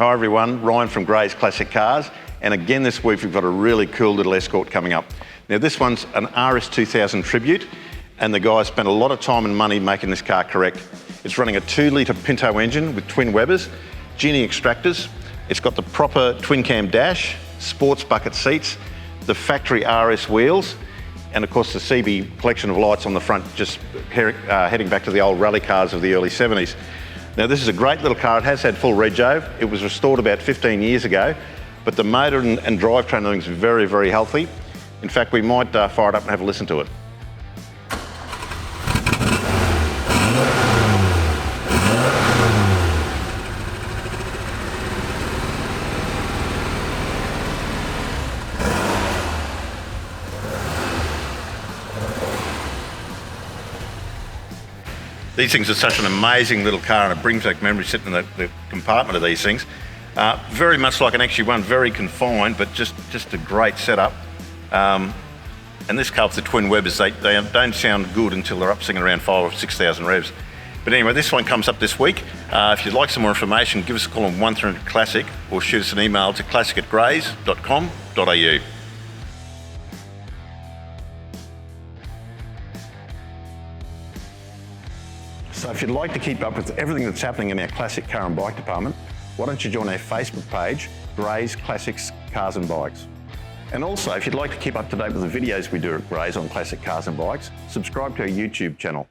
Hi everyone, Ryan from Gray's Classic Cars, and again this week we've got a really cool little Escort coming up. Now this one's an RS2000 Tribute, and the guy spent a lot of time and money making this car correct. It's running a 2-litre Pinto engine with twin Webers, Genie extractors. It's got the proper twin cam dash, sports bucket seats, the factory RS wheels, and of course the CB collection of lights on the front, just heading back to the old rally cars of the early 70s. Now this is a great little car. It has had full rego. It was restored about 15 years ago, but the motor and drivetrain is very, very healthy. In fact, we might fire it up and have a listen to it. These things are such an amazing little car, and it brings back memories sitting in the compartment of these things. Very much like an MK1, very confined, but just a great setup. And this car with the twin Webers, they don't sound good until they're up singing around 5,000 or 6,000 revs. But anyway, this one comes up this week. If you'd like some more information, give us a call on 1300 Classic or shoot us an email to classic@grays.com.au. So if you'd like to keep up with everything that's happening in our classic car and bike department, why don't you join our Facebook page, Gray's Classics Cars and Bikes. And also, if you'd like to keep up to date with the videos we do at Gray's on classic cars and bikes, subscribe to our YouTube channel.